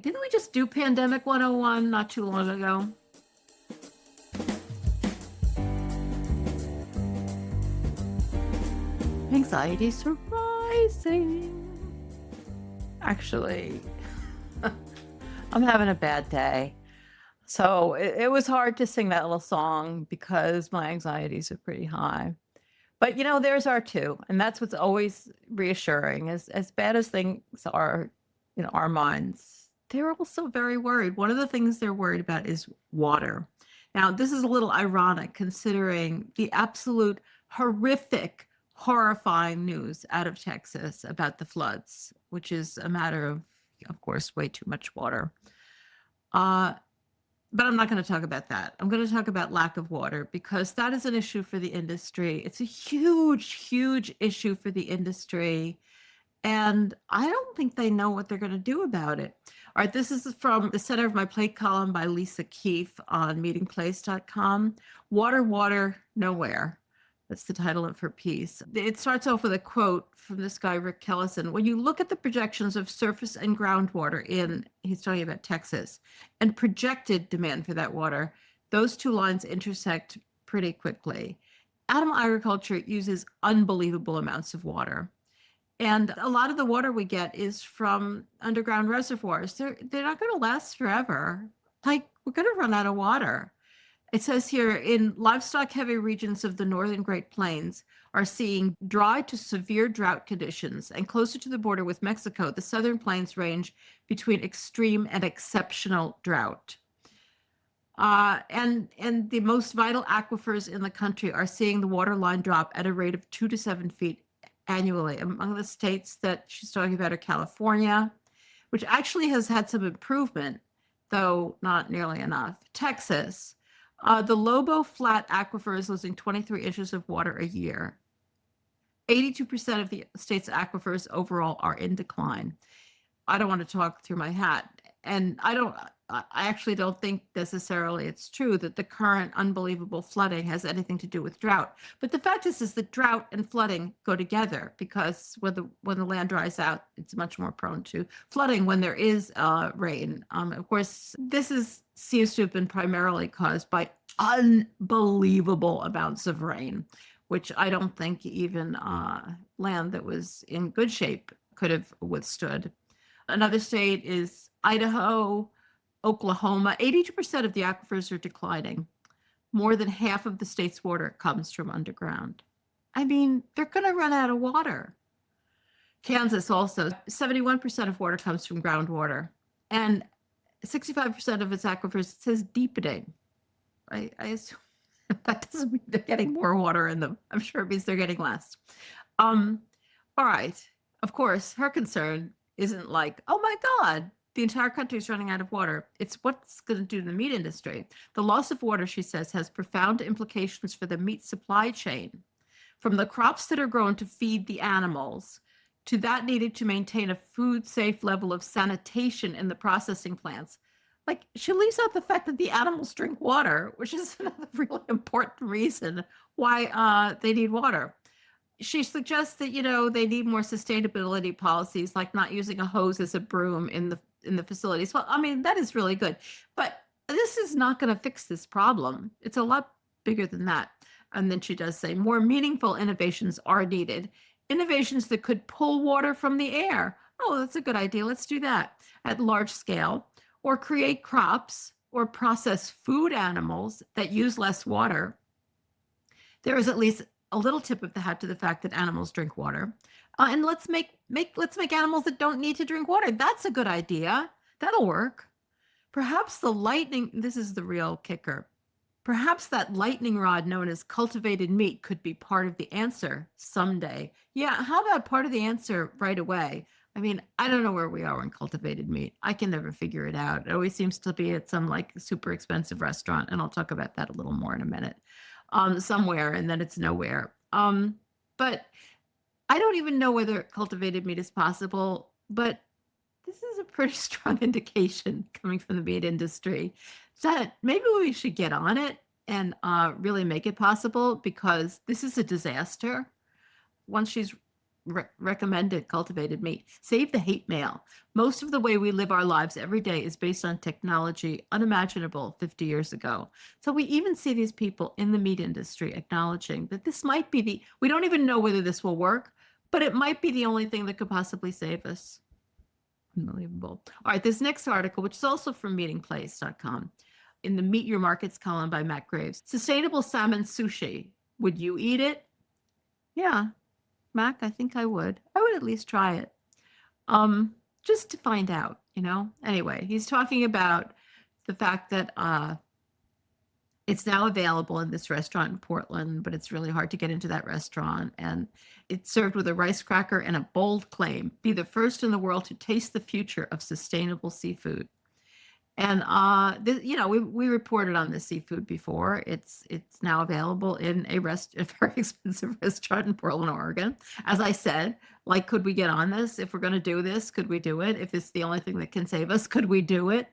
Didn't we just do Pandemic 101 not too long ago? Anxieties are rising. Actually, I'm having a bad day. So it was hard to sing that little song because my anxieties are pretty high. But there's our two, and that's what's always reassuring. As bad as things are in our minds, they're also very worried. One of the things they're worried about is water. Now, this is a little ironic considering the absolute horrific, horrifying news out of Texas about the floods, which is a matter of course, way too much water. Uh, but I'm not going to talk about that. I'm going to talk about lack of water because that is an issue for the industry. It's a huge, huge issue for the industry. And I don't think they know what they're going to do about it. All right, this is from the center of my plate column by Lisa Keefe on meetingplace.com. Water, water, nowhere. That's the title of her piece. It starts off with a quote from this guy, Rick Kellison. When you look at the projections of surface and groundwater he's talking about Texas, and projected demand for that water, those two lines intersect pretty quickly. Animal agriculture uses unbelievable amounts of water. And a lot of the water we get is from underground reservoirs. They're not going to last forever. Like, we're going to run out of water. It says here, in livestock-heavy regions of the northern Great Plains are seeing dry to severe drought conditions, and closer to the border with Mexico, the southern plains range between extreme and exceptional drought. And the most vital aquifers in the country are seeing the water line drop at a rate of 2 to 7 feet annually. Among the states that she's talking about are California, which actually has had some improvement, though not nearly enough. Texas, the Lobo Flat Aquifer is losing 23 inches of water a year. 82% of the state's aquifers overall are in decline. I don't want to talk through my hat. And I actually don't think necessarily it's true that the current unbelievable flooding has anything to do with drought. But the fact is that drought and flooding go together because when the land dries out, it's much more prone to flooding when there is rain. Of course, seems to have been primarily caused by unbelievable amounts of rain, which I don't think even land that was in good shape could have withstood. Another state is Idaho, Oklahoma. 82% of the aquifers are declining. More than half of the state's water comes from underground. I mean, they're going to run out of water. Kansas also, 71% of water comes from groundwater. And 65% of its aquifers, it says deepening. I assume that doesn't mean they're getting more water in them. I'm sure it means they're getting less. All right. Of course, her concern isn't like, oh my God, the entire country is running out of water. It's what's going to do to the meat industry. The loss of water, she says, has profound implications for the meat supply chain, from the crops that are grown to feed the animals to that needed to maintain a food safe level of sanitation in the processing plants. Like, she leaves out the fact that the animals drink water, which is another really important reason why they need water. She suggests that they need more sustainability policies, like not using a hose as a broom in the facilities. Well, I mean, that is really good, but this is not going to fix this problem. It's a lot bigger than that. And then she does say more meaningful innovations are needed. Innovations that could pull water from the air. Oh, that's a good idea. Let's do that at large scale, or create crops or process food animals that use less water. There is at least a little tip of the hat to the fact that animals drink water. And let's make animals that don't need to drink water. That's a good idea. That'll work. Perhaps this is the real kicker. Perhaps that lightning rod known as cultivated meat could be part of the answer someday. Yeah, how about part of the answer right away? I mean, I don't know where we are in cultivated meat. I can never figure it out. It always seems to be at some like super expensive restaurant, and I'll talk about that a little more in a minute. Somewhere, and then it's nowhere. But I don't even know whether cultivated meat is possible, but this is a pretty strong indication coming from the meat industry that maybe we should get on it and really make it possible, because this is a disaster. Once she's recommended cultivated meat. Save the hate mail. Most of the way we live our lives every day is based on technology unimaginable 50 years ago. So we even see these people in the meat industry acknowledging that this might be we don't even know whether this will work, but it might be the only thing that could possibly save us. Unbelievable. All right, this next article, which is also from meetingplace.com, in the Meet Your Markets column by Matt Graves. Sustainable salmon sushi. Would you eat it? Yeah, Mac, I think I would. I would at least try it. Just to find out, Anyway, he's talking about the fact that it's now available in this restaurant in Portland, but it's really hard to get into that restaurant. And it's served with a rice cracker and a bold claim: be the first in the world to taste the future of sustainable seafood. And we reported on this seafood before. It's now available in a very expensive restaurant in Portland, Oregon. As I said, like, could we get on this? If we're going to do this, could we do it? If it's the only thing that can save us, could we do it?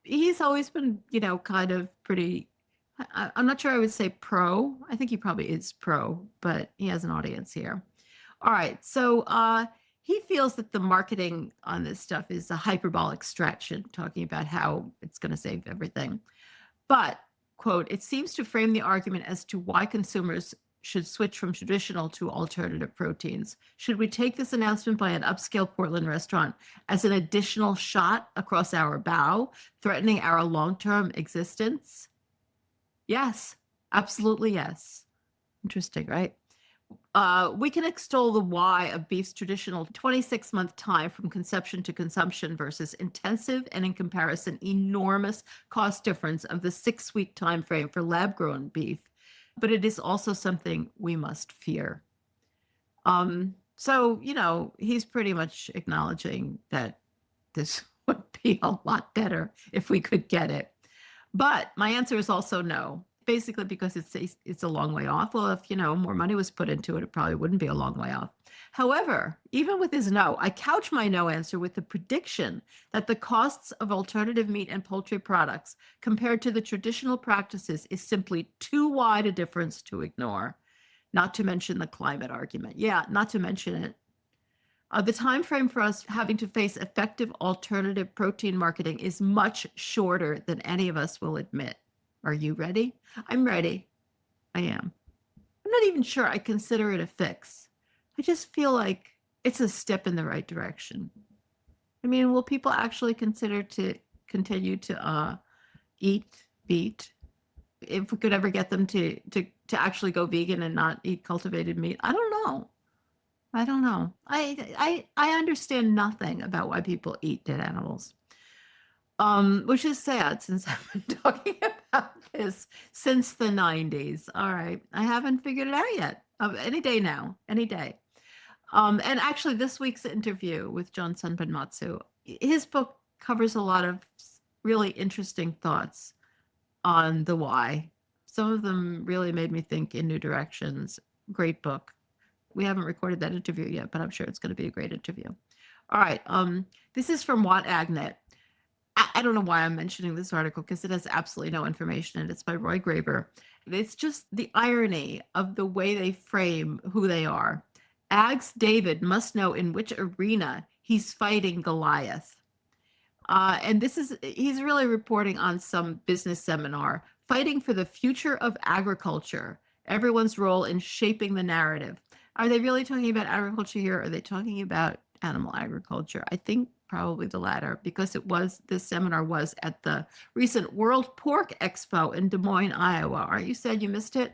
He's always been, kind of pretty. I'm not sure I would say pro. I think he probably is pro, but he has an audience here. All right, so he feels that the marketing on this stuff is a hyperbolic stretch and talking about how it's going to save everything. But, quote, it seems to frame the argument as to why consumers should switch from traditional to alternative proteins. Should we take this announcement by an upscale Portland restaurant as an additional shot across our bow, threatening our long-term existence? Yes, absolutely yes. Interesting, right? We can extol the why of beef's traditional 26-month time from conception to consumption versus intensive and, in comparison, enormous cost difference of the 6-week time frame for lab-grown beef, but it is also something we must fear. So, he's pretty much acknowledging that this would be a lot better if we could get it. But my answer is also no. Basically because it's a long way off. Well, if, more money was put into it, it probably wouldn't be a long way off. However, even with his no, I couch my no answer with the prediction that the costs of alternative meat and poultry products compared to the traditional practices is simply too wide a difference to ignore, not to mention the climate argument. Yeah, not to mention it. The time frame for us having to face effective alternative protein marketing is much shorter than any of us will admit. Are you ready? I'm ready. I am. I'm not even sure I consider it a fix. I just feel like it's a step in the right direction. I mean, will people actually consider to continue to eat meat? If we could ever get them to actually go vegan and not eat cultivated meat? I don't know. I understand nothing about why people eat dead animals. Which is sad since I've been talking about this since the 90s. All right. I haven't figured it out yet. Any day now, any day. And actually this week's interview with John Sunban-Matsu, his book covers a lot of really interesting thoughts on the why. Some of them really made me think in new directions. Great book. We haven't recorded that interview yet, but I'm sure it's going to be a great interview. All right. This is from Watt Agnet. I don't know why I'm mentioning this article because it has absolutely no information and it's by Roy Graber. It's just the irony of the way they frame who they are. Ags David must know in which arena he's fighting Goliath. And he's really reporting on some business seminar, fighting for the future of agriculture, everyone's role in shaping the narrative. Are they really talking about agriculture here? Or are they talking about animal agriculture? I think probably the latter, because this seminar was at the recent World Pork Expo in Des Moines, Iowa. Aren't you sad you missed it?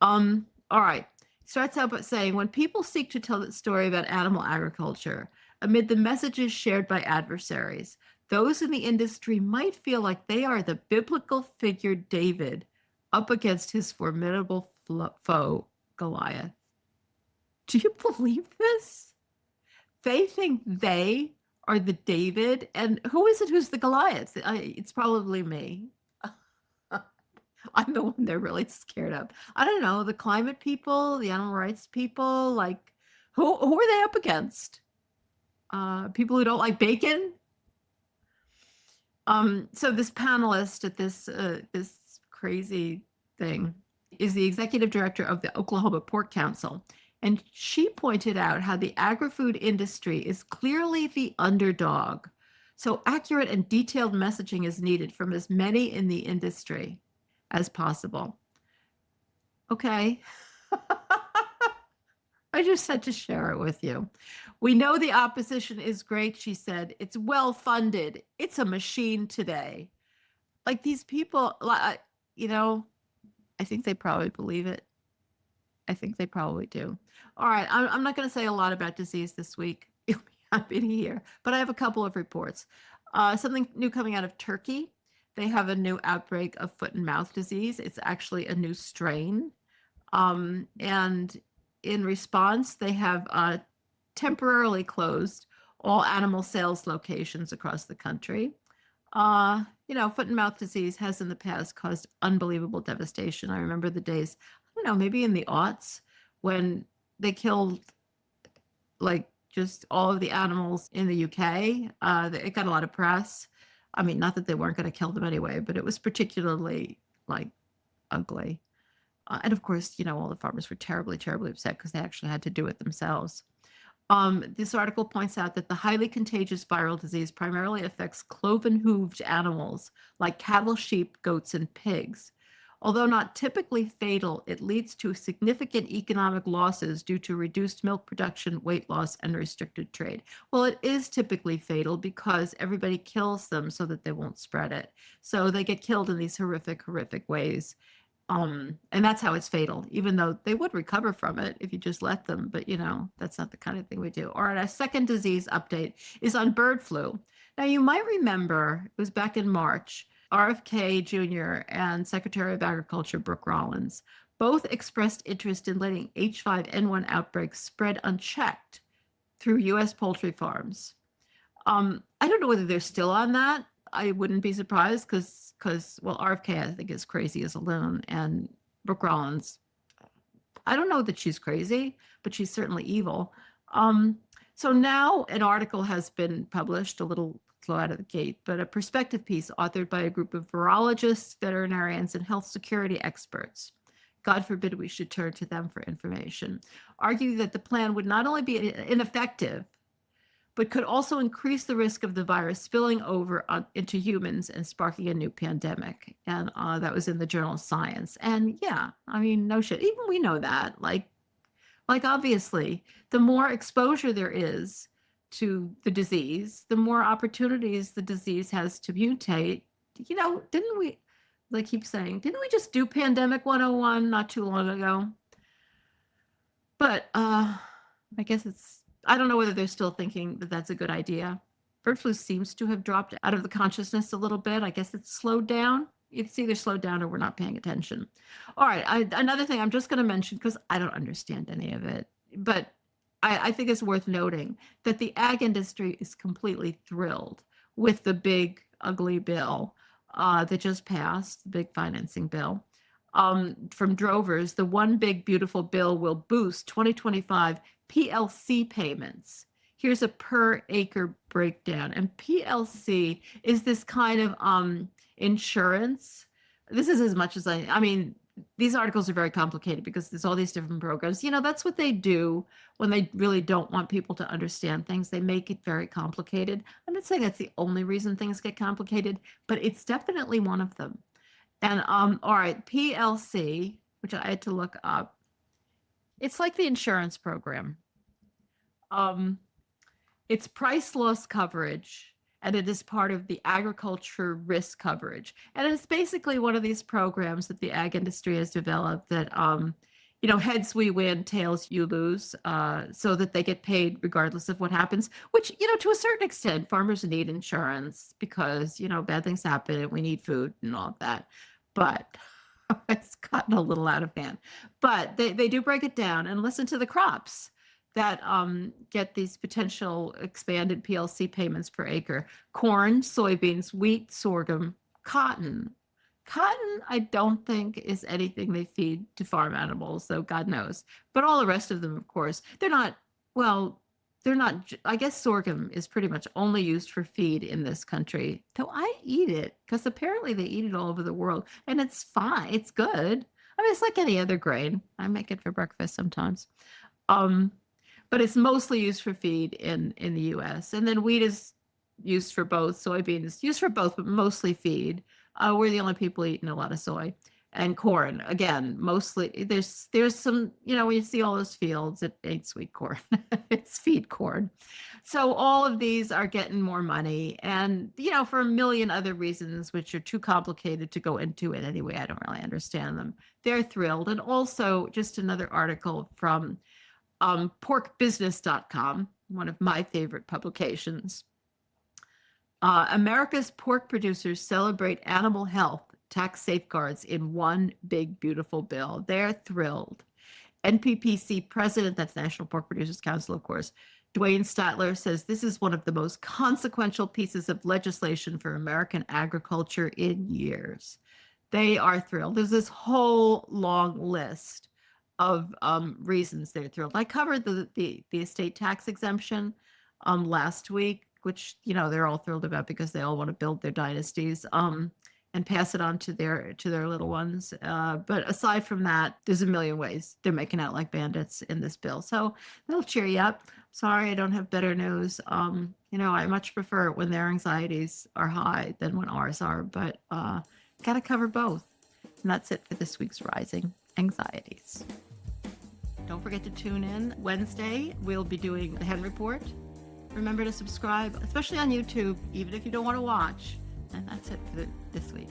All right. Starts out by saying, when people seek to tell the story about animal agriculture, amid the messages shared by adversaries, those in the industry might feel like they are the biblical figure David up against his formidable foe, Goliath. Do you believe this? They think they are the David, and who is it who's the Goliath? It's probably me. I'm the one they're really scared of. I don't know, the climate people, the animal rights people, like who are they up against? People who don't like bacon? So this panelist at this crazy thing is the executive director of the Oklahoma Pork Council. And she pointed out how the agri-food industry is clearly the underdog. So accurate and detailed messaging is needed from as many in the industry as possible. Okay. I just had to share it with you. We know the opposition is great, she said. It's well funded. It's a machine today. Like these people, you know, I think they probably believe it. I think they probably do. All right, I'm not going to say a lot about disease this week. You'll be happy to hear, but I have a couple of reports. Something new coming out of Turkey. They have a new outbreak of foot and mouth disease. It's actually a new strain. And in response, they have temporarily closed all animal sales locations across the country. Foot and mouth disease has in the past caused unbelievable devastation. I remember the days, I don't know, maybe in the aughts when they killed like just all of the animals in the UK. It got a lot of press. I mean, not that they weren't going to kill them anyway, but it was particularly like ugly. And of course, all the farmers were terribly, terribly upset because they actually had to do it themselves. This article points out that the highly contagious viral disease primarily affects cloven-hooved animals like cattle, sheep, goats, and pigs. Although not typically fatal, it leads to significant economic losses due to reduced milk production, weight loss, and restricted trade. Well, it is typically fatal because everybody kills them so that they won't spread it. So they get killed in these horrific, horrific ways. And that's how it's fatal, even though they would recover from it if you just let them. But, that's not the kind of thing we do. All right, our second disease update is on bird flu. Now, you might remember it was back in March, RFK Jr. and Secretary of Agriculture Brooke Rollins both expressed interest in letting H5N1 outbreaks spread unchecked through U.S. poultry farms. I don't know whether they're still on that. I wouldn't be surprised because RFK I think is crazy as a loon, and Brooke Rollins, I don't know that she's crazy, but she's certainly evil. So now an article has been published, a little slow out of the gate, but a perspective piece authored by a group of virologists, veterinarians, and health security experts. God forbid we should turn to them for information, argue that the plan would not only be ineffective, but could also increase the risk of the virus spilling over into humans and sparking a new pandemic. And that was in the journal Science. And yeah, I mean, no shit. Even we know that. Like obviously, the more exposure there is to the disease, the more opportunities the disease has to mutate. Didn't we, like keep saying, didn't we just do Pandemic 101 not too long ago? But I guess I don't know whether they're still thinking that that's a good idea. Bird flu seems to have dropped out of the consciousness a little bit. I guess it's slowed down. It's either slowed down or we're not paying attention. All right. Another thing I'm just going to mention, because I don't understand any of it, but I think it's worth noting that the ag industry is completely thrilled with the big, ugly bill that just passed, the big financing bill. From drovers, the one big, beautiful bill will boost 2025 PLC payments. Here's a per acre breakdown. And PLC is this kind of insurance. This is as much as I mean, these articles are very complicated because there's all these different programs. That's what they do when they really don't want people to understand things. They make it very complicated. I'm not saying that's the only reason things get complicated, but it's definitely one of them. And all right, PLC, which I had to look up. It's like the insurance program. It's price loss coverage, and it is part of the agriculture risk coverage. And it's basically one of these programs that the ag industry has developed that, heads we win, tails you lose, so that they get paid regardless of what happens, which, to a certain extent, farmers need insurance because, bad things happen and we need food and all of that. But it's gotten a little out of hand. But they do break it down and listen to the crops that get these potential expanded PLC payments per acre. Corn, soybeans, wheat, sorghum, cotton. Cotton, I don't think is anything they feed to farm animals, though God knows. But all the rest of them, of course, they're not, I guess sorghum is pretty much only used for feed in this country. Though I eat it, because apparently they eat it all over the world. And it's fine. It's good. I mean, it's like any other grain. I make it for breakfast sometimes. Um, but it's mostly used for feed in the US. And then wheat is used for both. Soybean is used for both, but mostly feed. We're the only people eating a lot of soy. And corn, again, mostly there's some, when you see all those fields, it ain't sweet corn. It's feed corn. So all of these are getting more money and, for a million other reasons, which are too complicated to go into it anyway. I don't really understand them. They're thrilled. And also just another article from porkbusiness.com, one of my favorite publications. America's pork producers celebrate animal health tax safeguards in one big, beautiful bill. They're thrilled. NPPC president, that's National Pork Producers Council, of course, Dwayne Statler says this is one of the most consequential pieces of legislation for American agriculture in years. They are thrilled. There's this whole long list of reasons they're thrilled. I covered the estate tax exemption last week, which they're all thrilled about because they all want to build their dynasties and pass it on to their little ones. But aside from that, there's a million ways they're making out like bandits in this bill. So that'll cheer you up. Sorry, I don't have better news. I much prefer it when their anxieties are high than when ours are, but gotta cover both. And that's it for this week's Rising Anxieties. Don't forget to tune in Wednesday. We'll be doing the Hen Report. Remember to subscribe, especially on YouTube, even if you don't want to watch. And that's it for this week.